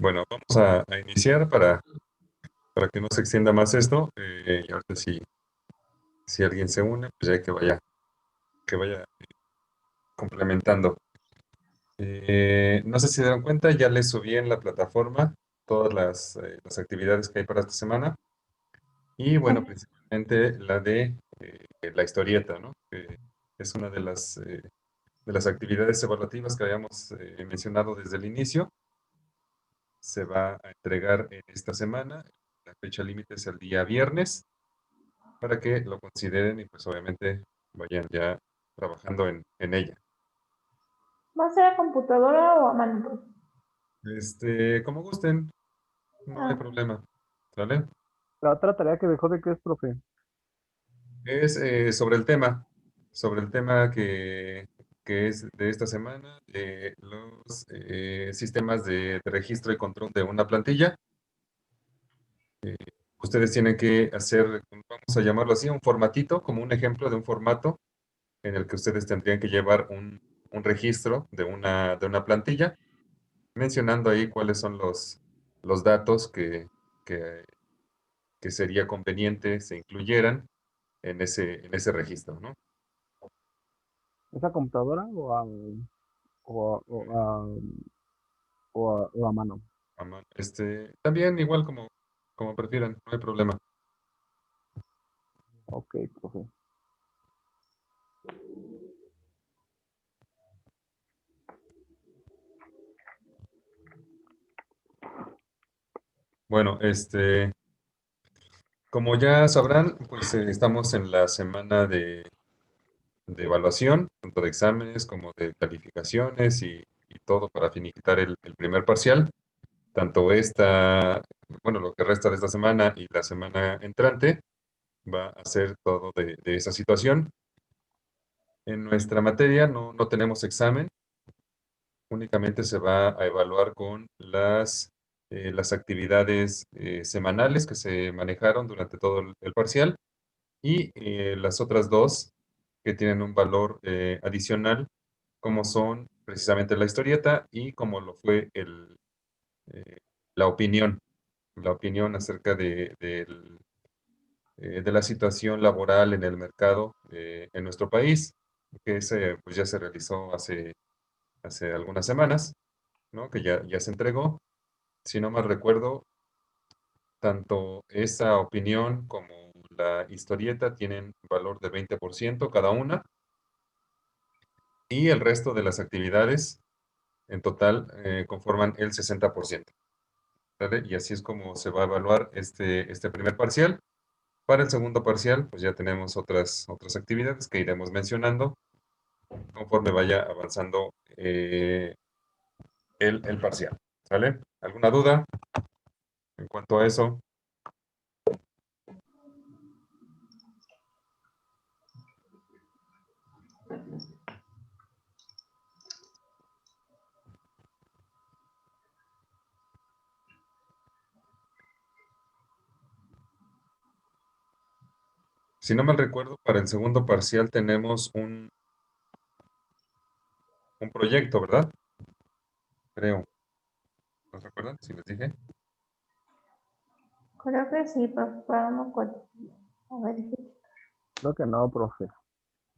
Bueno, vamos a iniciar para que no se extienda más esto. Y ahorita si alguien se une, pues ya que vaya complementando. No sé si se dieron cuenta, ya les subí en la plataforma todas las actividades que hay para esta semana. Y bueno, Sí. principalmente la de la historieta, ¿no? Que es una de las actividades evaluativas que habíamos mencionado desde el inicio. Se va a entregar en esta semana. La fecha límite es el día viernes para que lo consideren y pues obviamente vayan ya trabajando en ella. ¿Va a ser a computadora o a mano, profe? Como gusten, no hay Ah, problema. ¿Sale? La otra tarea que dejó de qué es, profe. Es sobre el tema que es de esta semana, de los sistemas de registro y control de una plantilla. Ustedes tienen que hacer, vamos a llamarlo así, un formatito, como un ejemplo de un formato en el que ustedes tendrían que llevar un registro de una plantilla, mencionando ahí cuáles son los datos que, que sería conveniente se incluyeran en ese registro, ¿no? ¿Es a computadora o a, o a, o a mano? También igual como prefieran, no hay problema. Ok, profe. Bueno, como ya sabrán, pues estamos en la semana de evaluación, tanto de exámenes como de calificaciones y todo para finiquitar el primer parcial. Tanto bueno, lo que resta de esta semana y la semana entrante va a ser todo de esa situación. En nuestra materia no tenemos examen, únicamente se va a evaluar con las actividades semanales que se manejaron durante todo el parcial y las otras dos que tienen un valor adicional, como son precisamente la historieta y como lo fue eh, la opinión, la opinión acerca de la situación laboral en el mercado en nuestro país, que ese pues ya se realizó hace algunas semanas, ¿no? Que ya se entregó. Si no mal recuerdo, tanto esa opinión como la historieta tienen valor de 20% cada una y el resto de las actividades en total conforman el 60%. ¿Sale? Y así es como se va a evaluar este primer parcial. Para el segundo parcial, pues ya tenemos otras actividades que iremos mencionando conforme vaya avanzando el parcial. ¿Sale? ¿Alguna duda en cuanto a eso? Si no mal recuerdo, para el segundo parcial tenemos un proyecto, ¿verdad? Creo. ¿No recuerdan? Si les dije. creo que sí, profe, pero no me acuerdo. A ver, sí. Creo que no, profe.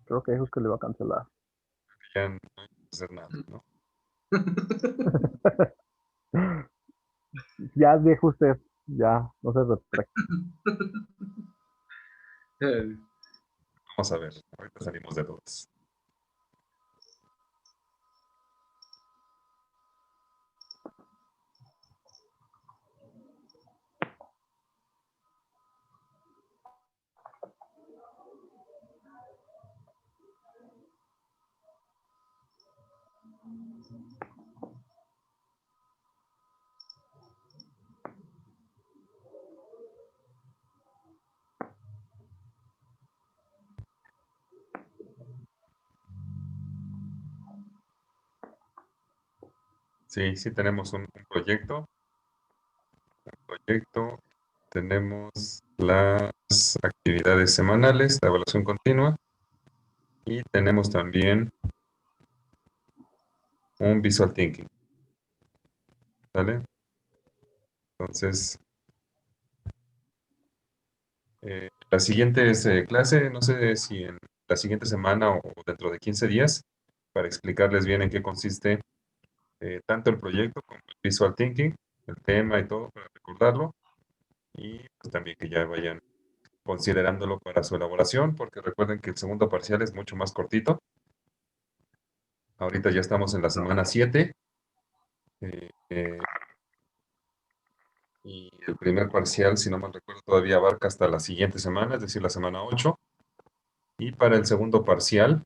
Creo que dijo que le iba a cancelar. Ya no hay que hacer nada, ¿no? Ya dijo usted. Ya, no se retracte. Vamos a ver. Ahorita salimos de dudas. Sí, sí tenemos un proyecto. Proyecto. Tenemos las actividades semanales, la evaluación continua y tenemos también un visual thinking. ¿Vale? Entonces, la siguiente clase, no sé si en la siguiente semana o dentro de 15 días, para explicarles bien en qué consiste tanto el proyecto como el Visual Thinking, el tema y todo, para recordarlo, y pues también que ya vayan considerándolo para su elaboración, porque recuerden que el segundo parcial es mucho más cortito. Ahorita ya estamos en la semana 7, y el primer parcial, si no mal recuerdo, todavía abarca hasta la siguiente semana, es decir, la semana 8. Y para el segundo parcial,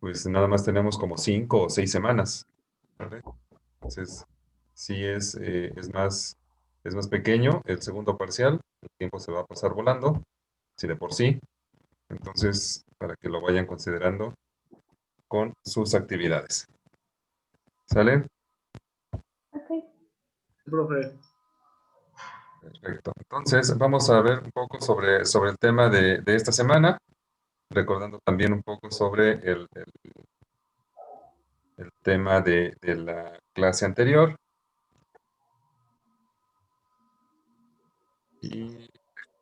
pues nada más tenemos como 5 o 6 semanas, ¿vale? Entonces, sí es más pequeño el segundo parcial, el tiempo se va a pasar volando, si de por sí. Entonces, para que lo vayan considerando con sus actividades. ¿Sale? Ok. Profe. Perfecto. Entonces, vamos a ver un poco sobre el tema de esta semana, recordando también un poco sobre el tema de la clase anterior. Y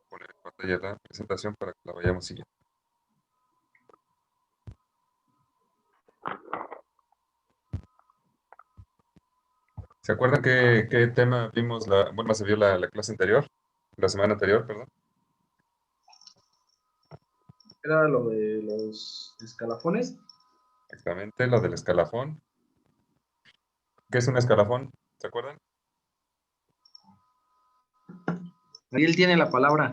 poner en pantalla la presentación para que la vayamos siguiendo. ¿Se acuerdan qué tema vimos bueno, se vio la clase anterior? La semana anterior, perdón. Era lo de los escalafones. Exactamente, lo del escalafón. ¿Qué es un escalafón? ¿Se acuerdan? Ariel tiene la palabra.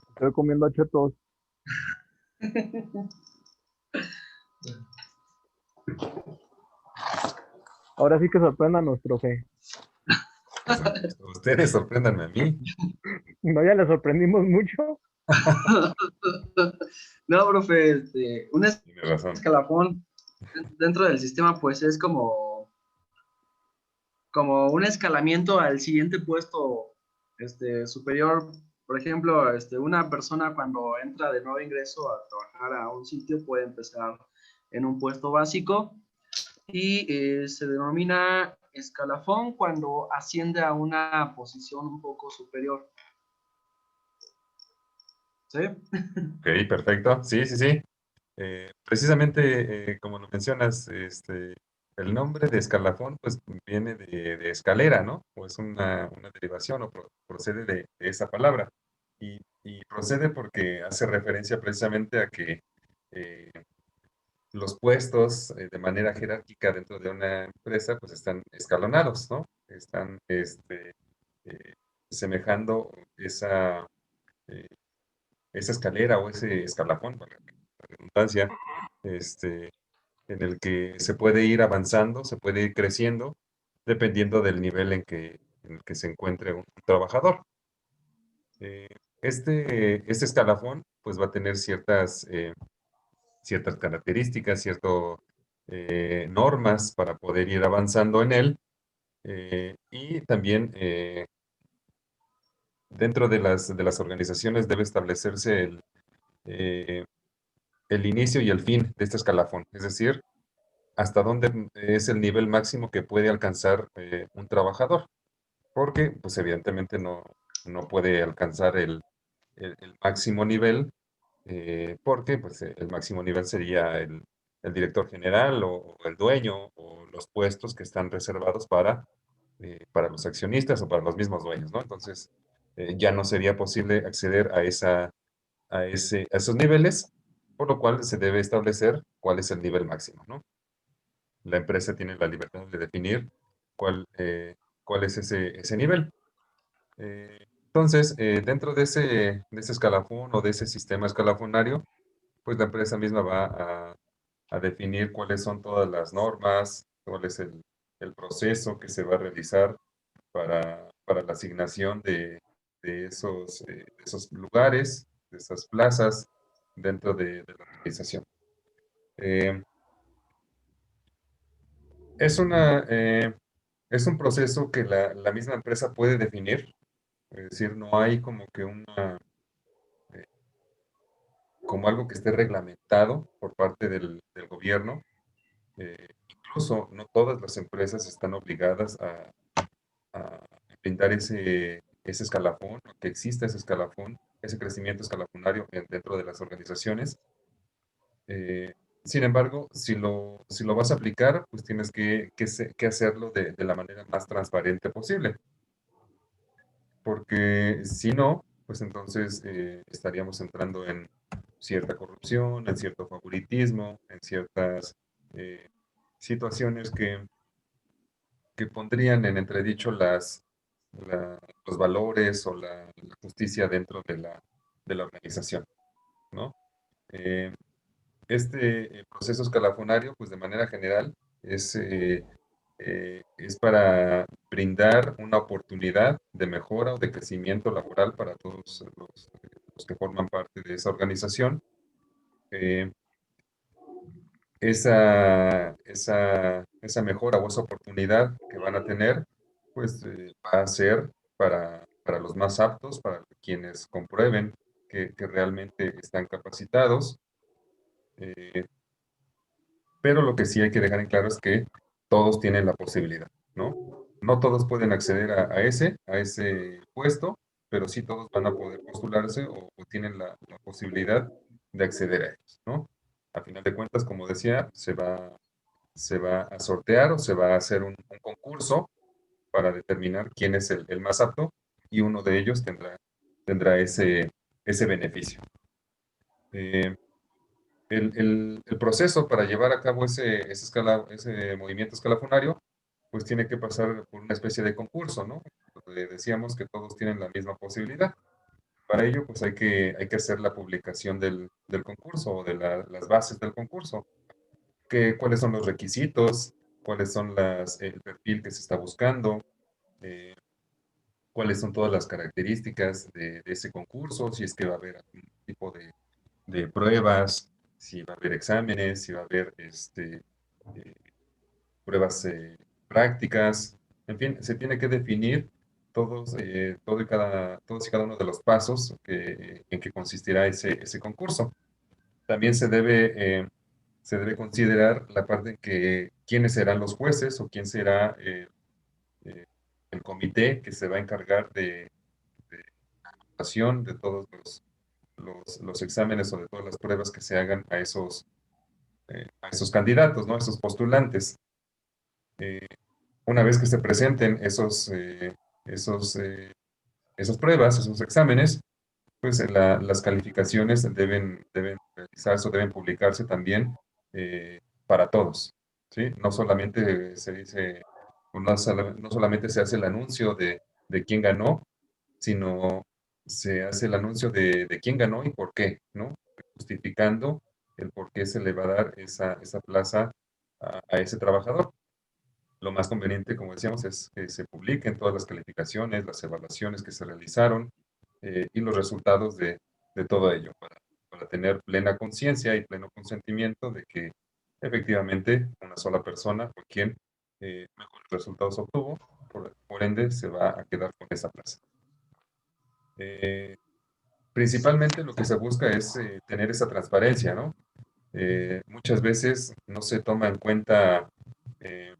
Estoy comiendo chetos. Ahora sí que sorpréndanos, profe. Ustedes sorpréndanme a mí. No, ya le sorprendimos mucho. No, profe, un Tiene razón. escalafón dentro del sistema, pues es como un escalamiento al siguiente puesto superior. Por ejemplo, una persona cuando entra de nuevo ingreso a trabajar a un sitio puede empezar en un puesto básico y se denomina escalafón cuando asciende a una posición un poco superior. ¿Sí? Ok, perfecto. Sí, sí, sí. Precisamente, como lo mencionas, el nombre de escalafón pues viene de escalera, ¿no? O es una derivación o procede de esa palabra. Y procede porque hace referencia precisamente a que eh, los puestos de manera jerárquica dentro de una empresa pues están escalonados, ¿no? Están eh, semejando eh, esa escalera o ese escalafón, para la redundancia, este, en el que se puede ir avanzando, se puede ir creciendo, dependiendo del nivel en el que se encuentre un trabajador. Eh, este escalafón pues va a tener ciertas características, ciertas normas para poder ir avanzando en él, y también dentro de las organizaciones debe establecerse el inicio y el fin de este escalafón, es decir, hasta dónde es el nivel máximo que puede alcanzar un trabajador, porque pues evidentemente no puede alcanzar el máximo nivel, porque pues el máximo nivel sería el director general o el dueño o los puestos que están reservados para los accionistas o para los mismos dueños, ¿no? Entonces, ya no sería posible acceder a esos niveles, por lo cual se debe establecer cuál es el nivel máximo, ¿no? La empresa tiene la libertad de definir cuál es ese nivel. Entonces, dentro de ese escalafón o de ese sistema escalafonario, pues la empresa misma va a definir cuáles son todas las normas, cuál es el proceso que se va a realizar para la asignación de esos lugares, de esas plazas dentro de la organización. Eh, es es un proceso que la misma empresa puede definir, es decir, no hay como que eh, como algo que esté reglamentado por parte del gobierno. Incluso no todas las empresas están obligadas a brindar ese escalafón, que exista ese escalafón, ese crecimiento escalafonario dentro de las organizaciones. Sin embargo, si lo vas a aplicar, pues tienes que hacerlo de la manera más transparente posible, porque si no, pues entonces estaríamos entrando en cierta corrupción, en cierto favoritismo, en ciertas situaciones que pondrían en entredicho los valores o la justicia dentro de la organización, ¿no? Eh, este proceso escalafonario, pues de manera general, es para brindar una oportunidad de mejora o de crecimiento laboral para todos los que forman parte de esa organización. Eh, esa mejora o esa oportunidad que van a tener, pues va a ser para los más aptos, para quienes comprueben que realmente están capacitados. eh, pero lo que sí hay que dejar en claro es que todos tienen la posibilidad, ¿no? No todos pueden acceder a ese puesto, pero sí todos van a poder postularse o tienen la posibilidad de acceder a ellos, ¿no? A final de cuentas, como decía, se va a sortear o se va a hacer un concurso para determinar quién es el más apto y uno de ellos tendrá ese beneficio. Eh, el proceso para llevar a cabo ese movimiento escalafonario, pues tiene que pasar por una especie de concurso, ¿no? Donde decíamos que todos tienen la misma posibilidad. Para ello, pues hay que hacer la publicación del concurso o de las bases del concurso. Cuáles son los requisitos, cuáles son el perfil que se está buscando, eh, cuáles son todas las características de ese concurso, si es que va a haber algún tipo de pruebas, si va a haber exámenes, si va a haber eh, pruebas prácticas, en fin, se tiene que definir todos y cada uno de los pasos en que consistirá ese concurso. También se debe considerar la parte en que quiénes serán los jueces o quién será eh, el comité que se va a encargar de la evaluación de todos los exámenes o de todas las pruebas que se hagan a esos candidatos, ¿no? A esos postulantes. Eh, una vez que se presenten esos, esas pruebas, esos exámenes, pues las calificaciones deben realizarse o deben publicarse también para todos, ¿sí? No solamente se dice, o no solamente se hace el anuncio de quién ganó, sino se hace el anuncio de quién ganó y por qué, ¿no? Justificando el por qué se le va a dar esa plaza a ese trabajador. Lo más conveniente, como decíamos, es que se publiquen todas las calificaciones, las evaluaciones que se realizaron y los resultados de todo ello, para tener plena conciencia y pleno consentimiento de que efectivamente una sola persona fue quien mejores resultados obtuvo, por ende se va a quedar con esa plaza. Principalmente lo que se busca es tener esa transparencia, ¿no? Muchas veces no se toma en cuenta eh,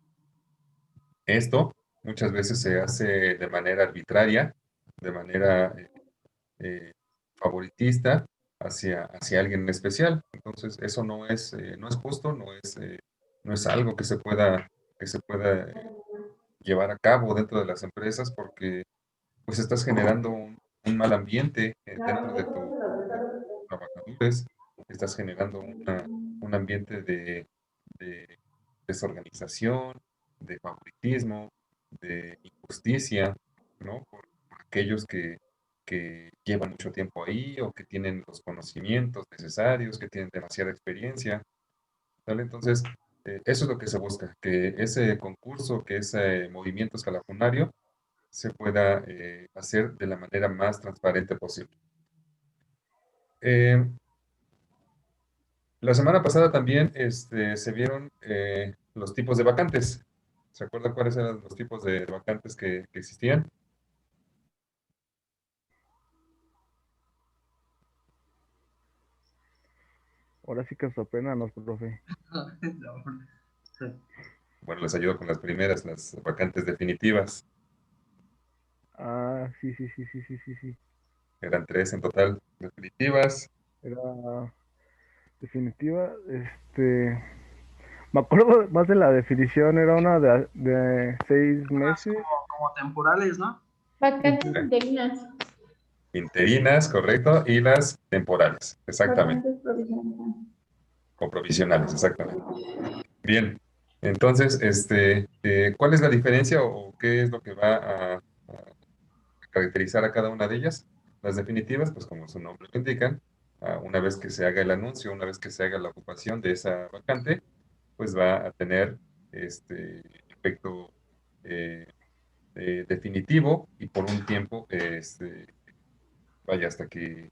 esto, muchas veces se hace de manera arbitraria, de manera favoritista hacia alguien en especial. Entonces, eso no es justo, no es algo que se pueda llevar a cabo dentro de las empresas porque pues estás generando un mal ambiente dentro de tus trabajadores, estás generando un ambiente de desorganización, de favoritismo, de injusticia, ¿no? Por aquellos que llevan mucho tiempo ahí o que tienen los conocimientos necesarios, que tienen demasiada experiencia, ¿vale? Entonces, eso es lo que se busca, que ese concurso, que ese movimiento escalafonario se pueda hacer de la manera más transparente posible. Eh, la semana pasada también se vieron los tipos de vacantes. ¿Se acuerdan cuáles eran los tipos de vacantes que existían? Ahora sí que sorpréndanos, profe. Bueno, les ayudo con las primeras, las vacantes definitivas. Ah, sí, sí, sí, sí, sí, sí, sí. Eran 3 en total definitivas. Era definitiva. Me acuerdo más de la definición, era una de 6 meses. Como temporales, ¿no? Vacantes Ujú. interinas. Interinas, correcto, y las temporales, exactamente, Vacantes provisionales. o provisionales, exactamente. Bien, entonces, ¿cuál es la diferencia o qué es lo que va a caracterizar a cada una de ellas? Las definitivas, pues como su nombre lo indican, una vez que se haga el anuncio, una vez que se haga la ocupación de esa vacante, pues va a tener este efecto eh, definitivo y por un tiempo, vaya, hasta que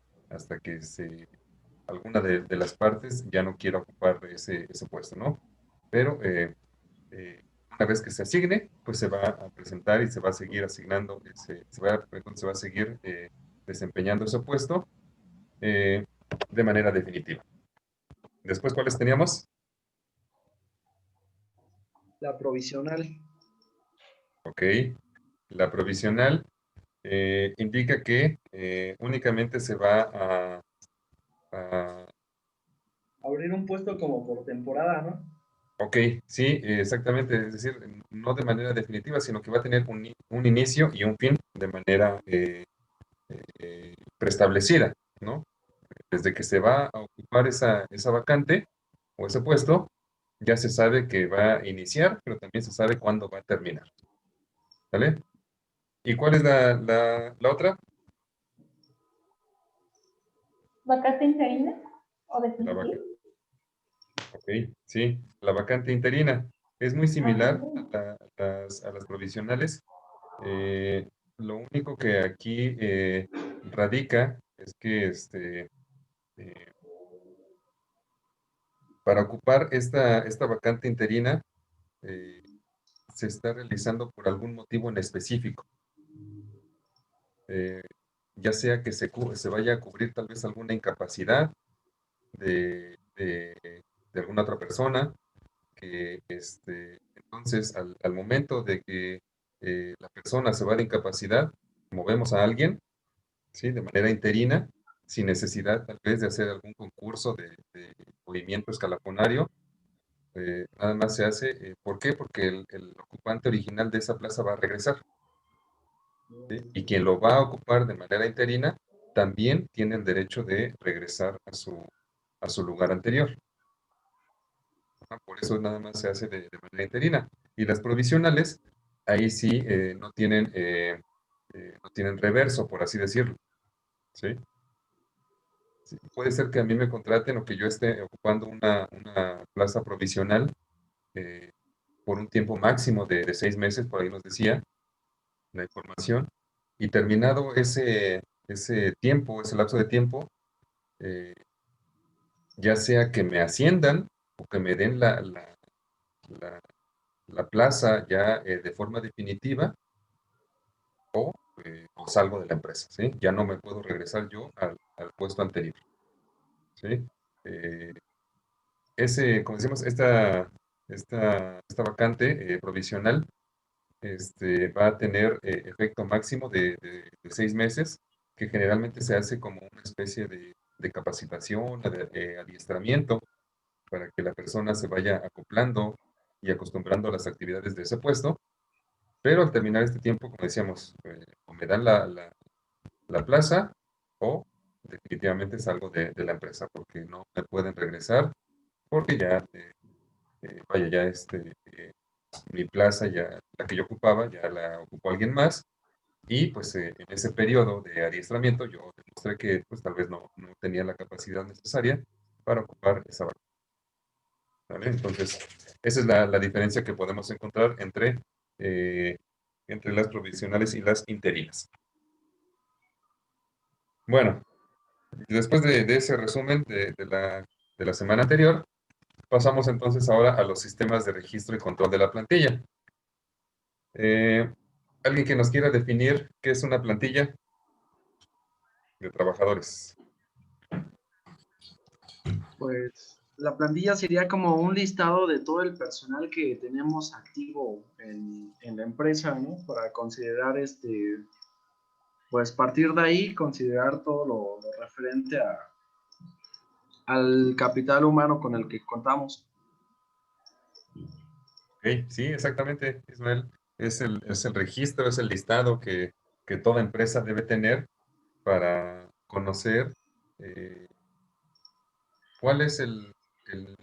alguna de las partes ya no quiera ocupar ese puesto, ¿no? Pero una vez que se asigne, pues se va a presentar y se va a seguir asignando, se va a seguir desempeñando ese puesto eh, de manera definitiva. Después, ¿cuáles teníamos? La provisional. Ok, la provisional indica que únicamente se va a Abrir un puesto como por temporada, ¿no? ok, sí, exactamente, es decir, no de manera definitiva, sino que va a tener un inicio y un fin de manera preestablecida, ¿no? Desde que se va a ocupar esa vacante o ese puesto, ya se sabe que va a iniciar, pero también se sabe cuándo va a terminar, ¿vale? ¿Y cuál es la otra? Vacante interina o La definitiva. vacante. Ok, sí, la vacante interina. Es muy Ah, similar ok. a las provisionales. Eh, lo único que aquí radica es que eh, para ocupar esta vacante interina eh, se está realizando por algún motivo en específico. Eh, ya sea que se vaya a cubrir tal vez alguna incapacidad de alguna otra persona, que entonces al momento de que la persona se va de incapacidad, movemos a alguien, ¿sí? De manera interina, sin necesidad tal vez de hacer algún concurso de movimiento escalafonario. Nada más se hace, ¿por qué? Porque el ocupante original de esa plaza va a regresar, ¿sí? Y quien lo va a ocupar de manera interina también tiene el derecho de regresar a su lugar anterior. Ajá, por eso nada más se hace de manera interina. Y las provisionales, ahí sí no tienen reverso, por así decirlo, ¿sí? Sí, puede ser que a mí me contraten o que yo esté ocupando una plaza provisional eh, por un tiempo máximo de 6 meses, por ahí nos decía la información, y terminado ese tiempo, ese lapso de tiempo, eh, ya sea que me asciendan o que me den la- la plaza ya de forma definitiva o salgo de la empresa, ¿sí? Ya no me puedo regresar yo al puesto anterior, ¿sí? Eh, como decimos, esta vacante provisional va a tener efecto máximo de 6 meses, que generalmente se hace como una especie de capacitación, de adiestramiento, para que la persona se vaya acoplando y acostumbrando a las actividades de ese puesto, pero al terminar este tiempo, como decíamos, o me dan la plaza o definitivamente salgo de la empresa porque no me pueden regresar, porque ya, vaya, ya mi plaza, ya la que yo ocupaba, ya la ocupó alguien más. Y pues en ese periodo de adiestramiento yo demostré que pues tal vez no tenía la capacidad necesaria para ocupar esa vacante, ¿vale? Entonces, esa es la diferencia que podemos encontrar eh, entre las provisionales y las interinas. Bueno, después de ese resumen de la semana anterior, pasamos entonces ahora a los sistemas de registro y control de la plantilla. Eh, ¿Alguien que nos quiera definir qué es una plantilla de trabajadores? Pues la plantilla sería como un listado de todo el personal que tenemos activo en la empresa, ¿no? Para considerar pues partir de ahí, considerar todo lo referente al capital humano con el que contamos. Ok, sí, exactamente, Ismael. Es el registro, es el listado que toda empresa debe tener para conocer eh, cuál es el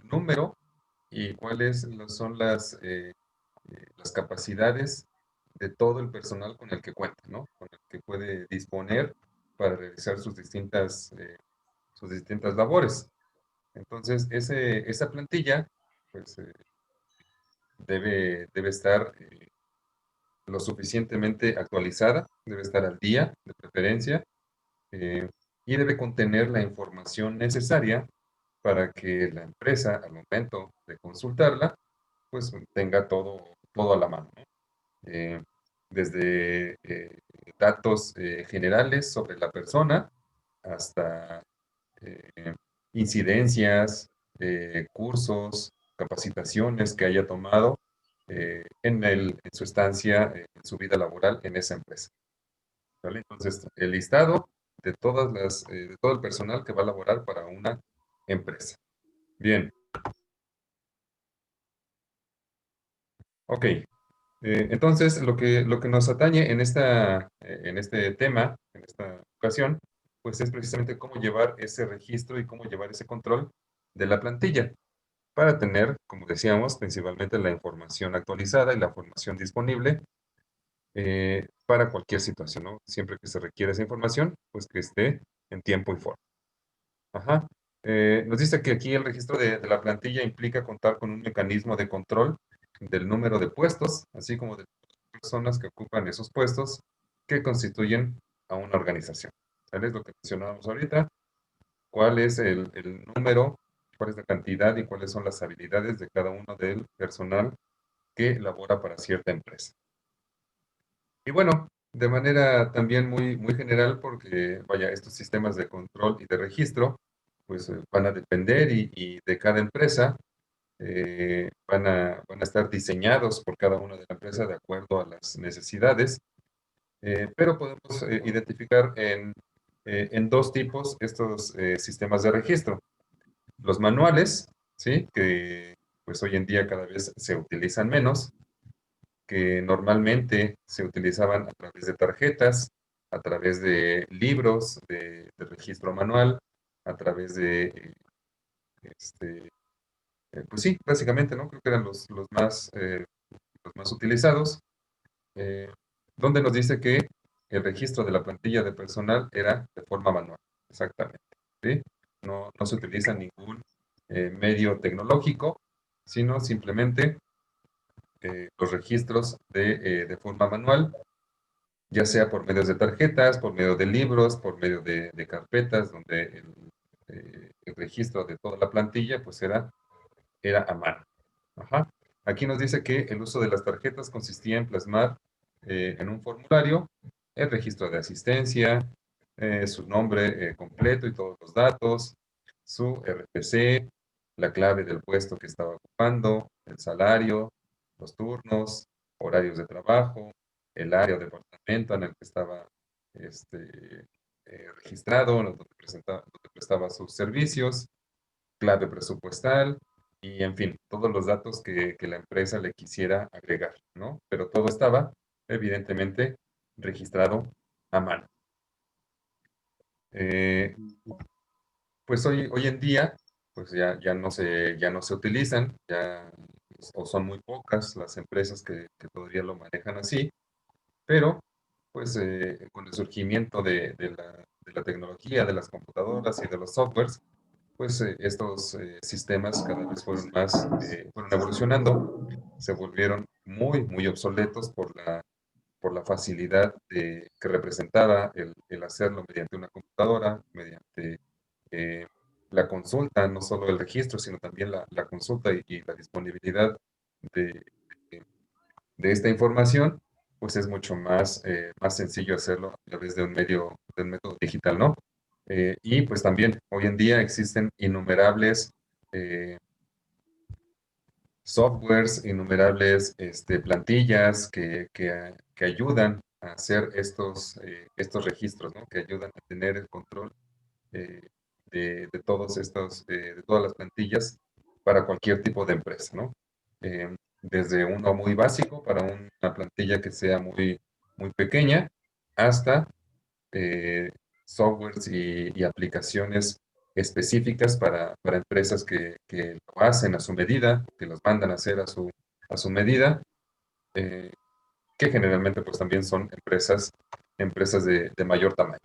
número y cuáles son las capacidades de todo el personal con el que cuenta, ¿no? Con el que puede disponer para realizar sus distintas labores. Entonces, esa plantilla, pues, debe estar lo suficientemente actualizada, debe estar al día, de preferencia, eh, y debe contener la información necesaria para que la empresa, al momento de consultarla, pues tenga todo a la mano, ¿no? Eh, desde datos generales sobre la persona hasta eh, incidencias, cursos, capacitaciones que haya tomado en su estancia, en su vida laboral en esa empresa. ¿Vale? Entonces, el listado de todo el personal que va a laborar para una empresa. Bien, ok. Entonces, lo que nos atañe en este tema, en esta ocasión, pues es precisamente cómo llevar ese registro y cómo llevar ese control de la plantilla para tener, como decíamos, principalmente la información actualizada y la formación disponible para cualquier situación, ¿no? Siempre que se requiera esa información, pues que esté en tiempo y forma. Ajá. Nos dice que aquí el registro de la plantilla implica contar con un mecanismo de control del número de puestos, así como de personas que ocupan esos puestos que constituyen a una organización. ¿Sale? Es lo que mencionábamos ahorita. ¿Cuál es el número, cuál es la cantidad y cuáles son las habilidades de cada uno del personal que labora para cierta empresa? Y bueno, de manera también muy, muy general, porque vaya, estos sistemas de control y de registro, pues van a depender y de cada empresa, van a estar diseñados por cada una de la empresa de acuerdo a las necesidades, pero podemos identificar en dos tipos estos sistemas de registro. Los manuales, ¿sí? Que pues hoy en día cada vez se utilizan menos, que normalmente se utilizaban a través de tarjetas, a través de libros de registro manual, a través de, este, pues sí, básicamente, ¿no? Creo que eran los más utilizados, eh, donde nos dice que el registro de la plantilla de personal era de forma manual, exactamente, ¿sí? No se utiliza ningún medio tecnológico, sino simplemente los registros de forma manual, ya sea por medios de tarjetas, por medio de libros, por medio de carpetas, donde el registro de toda la plantilla pues era a mano. Ajá. Aquí nos dice que el uso de las tarjetas consistía en plasmar en un formulario el registro de asistencia, su nombre completo y todos los datos, su RFC, la clave del puesto que estaba ocupando, el salario, los turnos, horarios de trabajo, el área o departamento en el que estaba registrado, donde prestaba sus servicios, clave presupuestal y, en fin, todos los datos que la empresa le quisiera agregar, ¿no? Pero todo estaba, evidentemente, registrado a mano. Eh, pues hoy en día, pues ya no se utilizan, o son muy pocas las empresas que todavía lo manejan así, pero pues con el surgimiento de la tecnología, de las computadoras y de los softwares, pues estos sistemas cada vez fueron evolucionando, se volvieron muy, muy obsoletos por la facilidad que representaba el hacerlo mediante una computadora, mediante eh, la consulta, no solo el registro, sino también la consulta y la disponibilidad de, de esta información, pues es mucho más sencillo hacerlo a través de un método digital, ¿no? Y pues también hoy en día existen innumerables eh, softwares, innumerables plantillas que ayudan a hacer estos registros, ¿no? Que ayudan a tener el control de todos de todas las plantillas para cualquier tipo de empresa, ¿no? Desde uno muy básico para una plantilla que sea muy pequeña hasta softwares y aplicaciones específicas para empresas que lo hacen a su medida, que los mandan a hacer a su medida, eh, que generalmente pues también son empresas de mayor tamaño.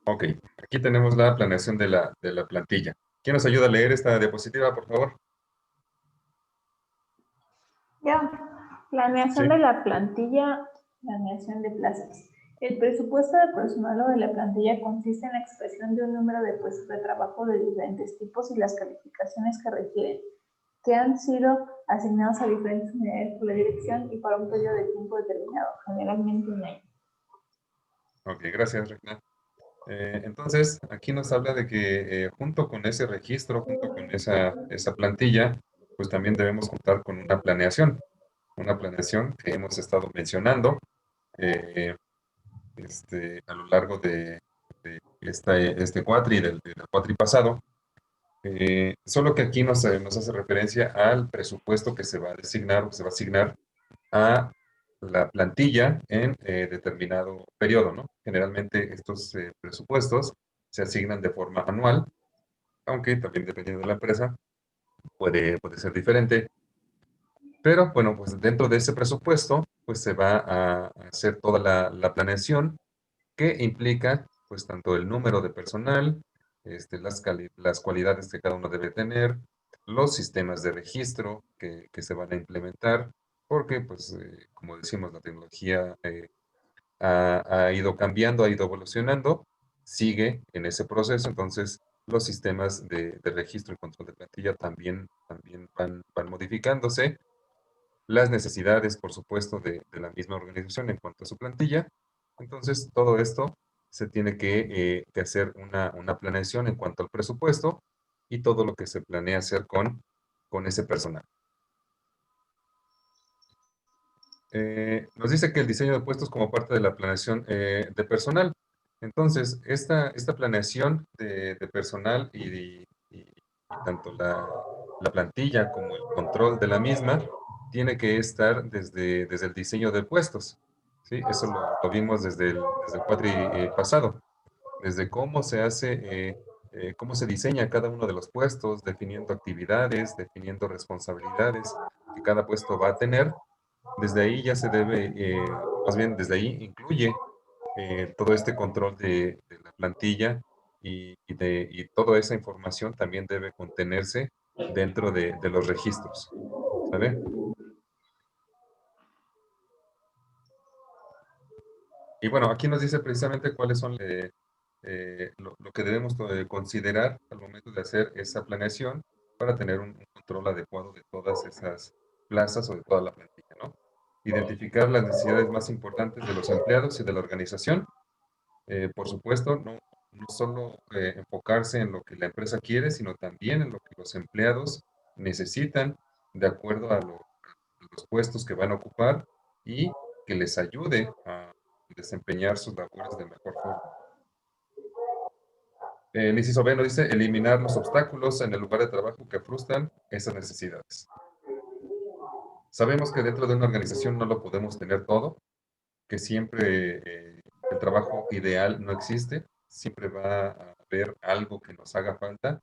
Ok, aquí tenemos la planeación de la plantilla. ¿Quién nos ayuda a leer esta diapositiva, por favor? Ya, planeación Sí. de la plantilla, planeación de plazas. El presupuesto de personal o de la plantilla consiste en la expresión de un número de puestos de trabajo de diferentes tipos y las calificaciones que requieren, que han sido asignados a diferentes unidades por la dirección y para un periodo de tiempo determinado, generalmente un año. Ok, gracias, Regina. Entonces, aquí nos habla de que junto con ese registro, junto con esa plantilla, pues también debemos contar con una planeación que hemos estado mencionando eh, a lo largo de este cuatri, del cuatri pasado. Solo que aquí nos hace referencia al presupuesto que se va a designar o que se va a asignar a la plantilla en determinado periodo, ¿no? Generalmente estos presupuestos se asignan de forma anual, aunque también dependiendo de la empresa puede ser diferente. Pero bueno, pues dentro de ese presupuesto, pues se va a hacer toda la planeación que implica pues tanto el número de personal, las cualidades que cada uno debe tener, los sistemas de registro que se van a implementar, porque pues como decimos, la tecnología ha ido cambiando, ha ido evolucionando, sigue en ese proceso, entonces los sistemas de registro y control de plantilla también van modificándose, las necesidades, por supuesto, de la misma organización en cuanto a su plantilla. Entonces, todo esto se tiene que hacer una planeación en cuanto al presupuesto y todo lo que se planea hacer con ese personal. Nos dice que el diseño de puestos como parte de la planeación de personal. Entonces, esta planeación de personal y tanto la plantilla como el control de la misma tiene que estar desde el diseño de puestos. ¿Sí? Eso lo vimos desde el cuatri pasado, desde cómo se hace, cómo se diseña cada uno de los puestos, definiendo actividades, definiendo responsabilidades que cada puesto va a tener. Desde ahí ya se debe, más bien desde ahí incluye todo este control de la plantilla y toda esa información también debe contenerse dentro de los registros, ¿sale? Y bueno, aquí nos dice precisamente cuáles son lo que debemos considerar al momento de hacer esa planeación para tener un control adecuado de todas esas plazas o de toda la plantilla, ¿no? Identificar las necesidades más importantes de los empleados y de la organización. Por supuesto, no solo enfocarse en lo que la empresa quiere, sino también en lo que los empleados necesitan de acuerdo a los puestos que van a ocupar y que les ayude a desempeñar sus labores de mejor forma. El inciso B nos dice eliminar los obstáculos en el lugar de trabajo que frustran esas necesidades. Sabemos que dentro de una organización no lo podemos tener todo, que siempre el trabajo ideal no existe, siempre va a haber algo que nos haga falta.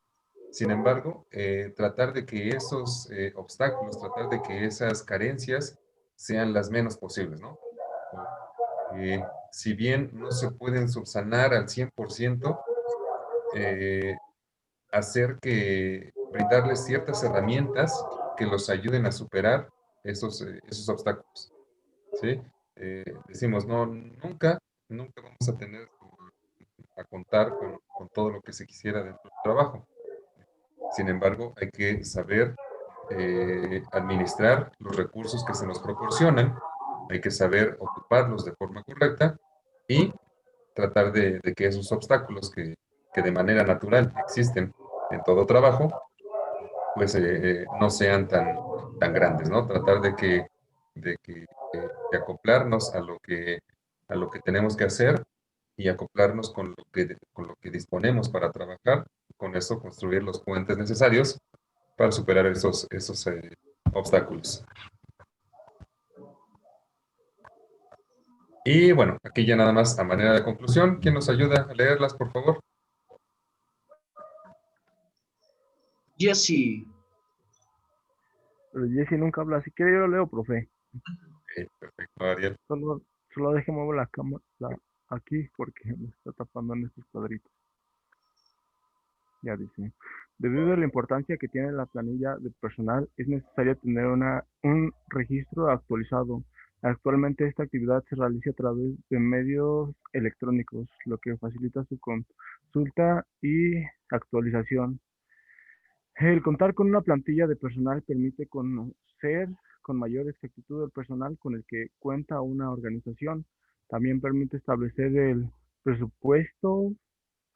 Sin embargo, tratar de que esos obstáculos, tratar de que esas carencias sean las menos posibles, ¿no? Si bien no se pueden subsanar al 100%, hacer brindarles ciertas herramientas que los ayuden a superar esos obstáculos, ¿sí? Decimos, no, nunca vamos a tener a contar con todo lo que se quisiera dentro del trabajo. Sin embargo, hay que saber administrar los recursos que se nos proporcionan, hay que saber ocuparlos de forma correcta y tratar de que esos obstáculos que de manera natural existen en todo trabajo, pues no sean tan grandes, ¿no? Tratar de acoplarnos a lo que tenemos que hacer y acoplarnos con lo que disponemos para trabajar, con eso construir los puentes necesarios para superar esos obstáculos. Y bueno, aquí ya nada más a manera de conclusión, ¿quién nos ayuda a leerlas, por favor? Jesse, Pero Jesse nunca habla, si quiere yo lo leo, profe. Ok, perfecto, Ariel. Solo deje mover la cámara aquí porque me está tapando en estos cuadritos. Ya dice. Debido a la importancia que tiene la planilla de personal, es necesario tener un registro actualizado. Actualmente esta actividad se realiza a través de medios electrónicos, lo que facilita su consulta y actualización. El contar con una plantilla de personal permite conocer con mayor exactitud el personal con el que cuenta una organización. También permite establecer el presupuesto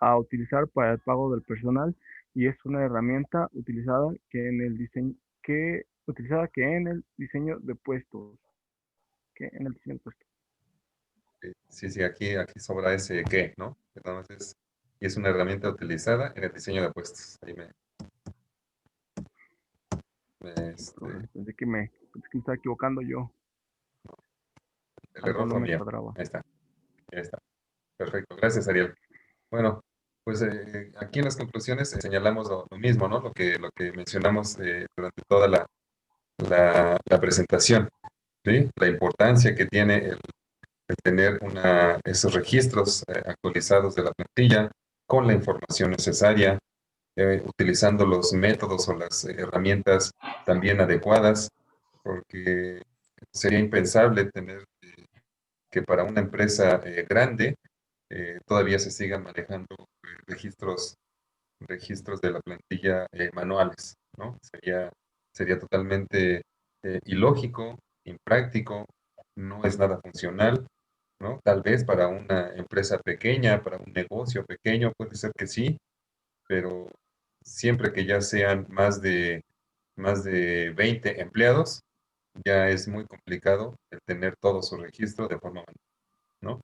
a utilizar para el pago del personal y es una herramienta utilizada que en el diseño de puestos, Sí, sí, aquí sobra ese qué, ¿no? Entonces, y es una herramienta utilizada en el diseño de puestos. Ahí Pensé que me estaba equivocando yo. el Algo error no fue me mío. cuadraba. Ahí está, ahí está. Perfecto, gracias, Ariel. Bueno, pues aquí en las conclusiones señalamos lo mismo, ¿no? Lo que mencionamos durante toda la presentación, ¿sí? La importancia que tiene el tener esos registros actualizados de la plantilla con la información necesaria, utilizando los métodos o las herramientas también adecuadas, porque sería impensable tener que para una empresa grande todavía se sigan manejando registros de la plantilla manuales, ¿no? Sería totalmente ilógico, impráctico, no es nada funcional, ¿no? Tal vez para una empresa pequeña, para un negocio pequeño, puede ser que sí, pero siempre que ya sean más de 20 empleados, ya es muy complicado el tener todo su registro de forma manual, ¿no?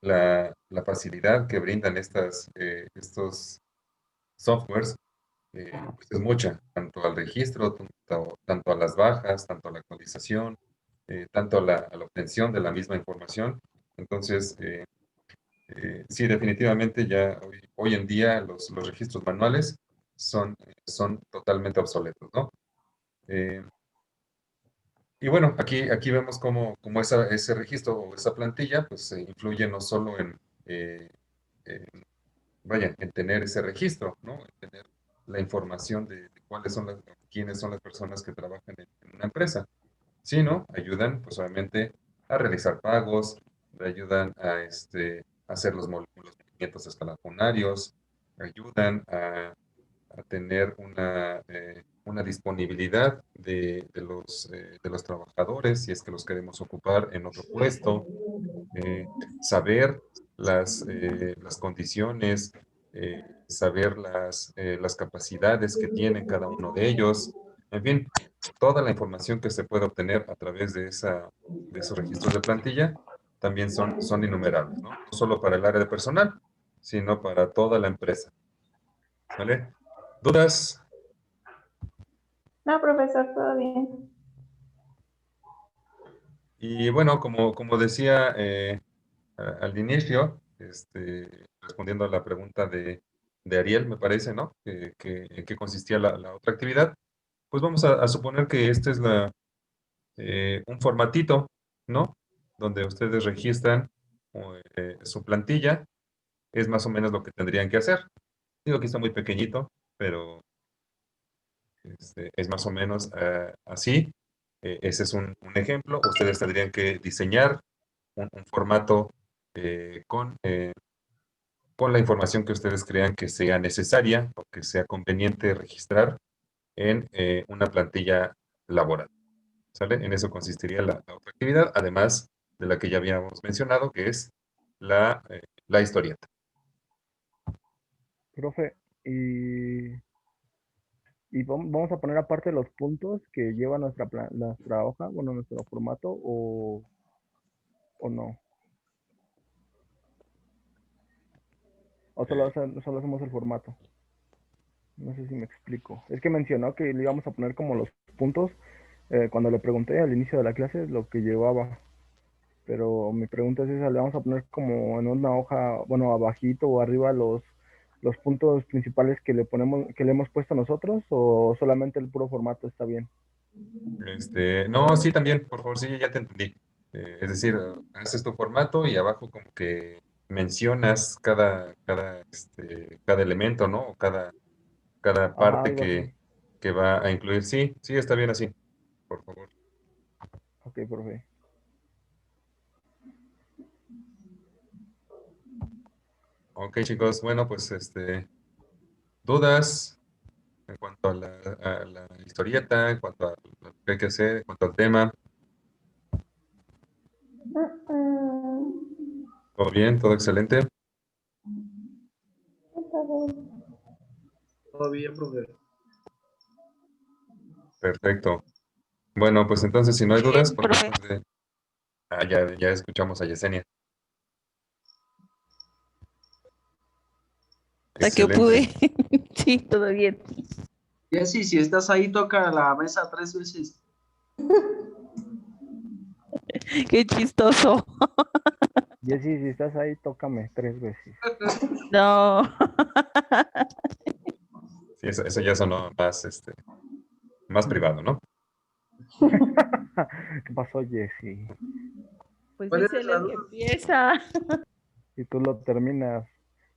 La facilidad que brindan estos softwares pues es mucha, tanto al registro, tanto a las bajas, tanto a la actualización, tanto a la obtención de la misma información. Entonces, sí, definitivamente ya hoy en día los registros manuales son totalmente obsoletos, ¿no? Eh, y bueno, aquí vemos cómo ese registro o esa plantilla pues influye no solo eh, en tener ese registro, ¿no? En tener la información de quiénes son las personas que trabajan en una empresa, sino ayudan pues obviamente a realizar pagos, le ayudan a hacer los movimientos escalafonarios, ayudan a tener una disponibilidad de los trabajadores si es que los queremos ocupar en otro puesto, saber las condiciones, saber las capacidades que tienen cada uno de ellos, en fin, toda la información que se puede obtener a través de esos registros de plantilla también son innumerables, ¿no? No solo para el área de personal, sino para toda la empresa. ¿Vale? ¿Dudas? No, profesor, todo bien. Y bueno, como decía al inicio, respondiendo a la pregunta de Ariel, me parece, ¿no? ¿En qué consistía la otra actividad? Pues vamos a suponer que este es un formatito, ¿no? Donde ustedes registran su plantilla, es más o menos lo que tendrían que hacer. Digo que está muy pequeñito, pero es más o menos así. Ese es un ejemplo. Ustedes tendrían que diseñar un formato con la información que ustedes crean que sea necesaria o que sea conveniente registrar en una plantilla laboral. ¿Sale? En eso consistiría la otra actividad, además de la que ya habíamos mencionado, que es la historieta. Profe, y Y vamos a poner aparte los puntos que lleva nuestra hoja, bueno, nuestro formato, o no. O solo hacemos el formato. No sé si me explico. Es que mencionó que le íbamos a poner como los puntos. Cuando le pregunté al inicio de la clase lo que llevaba. Pero mi pregunta es esa, ¿le vamos a poner como en una hoja, bueno, abajito o arriba los puntos principales que le hemos puesto nosotros, o solamente el puro formato está bien? No, sí, también, por favor, sí, ya te entendí. Es decir, haces tu formato y abajo como que mencionas cada elemento, ¿no? O cada Ajá, parte algo así. que va a incluir. Sí, sí, está bien así, por favor. Ok, profe. Ok, chicos, bueno, pues, dudas en cuanto a la historieta, en cuanto a lo que hay que hacer, en cuanto al tema. ¿Todo bien? ¿Todo excelente? Todo bien, profe. Perfecto. Bueno, pues entonces, si no hay Muy dudas, bien, por profe. parte de... ya escuchamos a Yesenia. Hasta que Excelente. pude. Sí, todo bien. Jessy, si estás ahí, toca la mesa 3 veces. Qué chistoso. Jessy, si estás ahí, tócame 3 veces. No. Sí, eso ya sonó más privado, ¿no? ¿Qué pasó, Jessy? Pues ¿Cuál es es él la el que duda? empieza. Y tú lo terminas.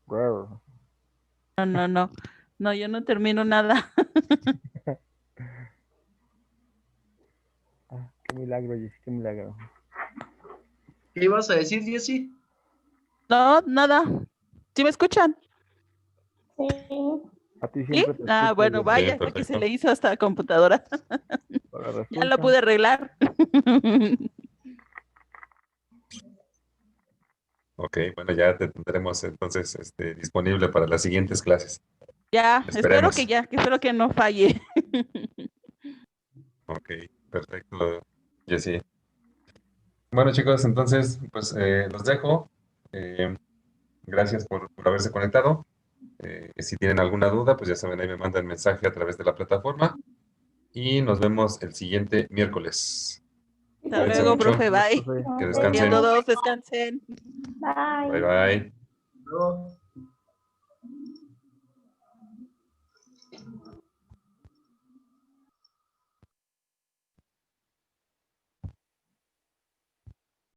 Rar. No, no, no. No, yo no termino nada. Ah, qué milagro, Jessy, qué milagro. ¿Qué ibas a decir, Jessy? No, nada. ¿Sí me escuchan? A ti ¿Sí? siempre te Ah, escucho, bueno, Sí, Jessy. vaya, hasta que se perfecto. le hizo hasta computadora. Ahora Ya lo resulta. pude arreglar. Ok, bueno, ya te tendremos entonces disponible para las siguientes clases. Ya, Esperemos. espero que no falle. Ok, perfecto, Jessy. Bueno, chicos, entonces, pues los dejo. Eh, gracias por haberse conectado. Si tienen alguna duda, pues ya saben, ahí me mandan mensaje a través de la plataforma. Y nos vemos el siguiente miércoles. Hasta Cuídense luego, mucho, profe. Bye. Profe. que Y a descansen. todos descansen. Bye bye. No.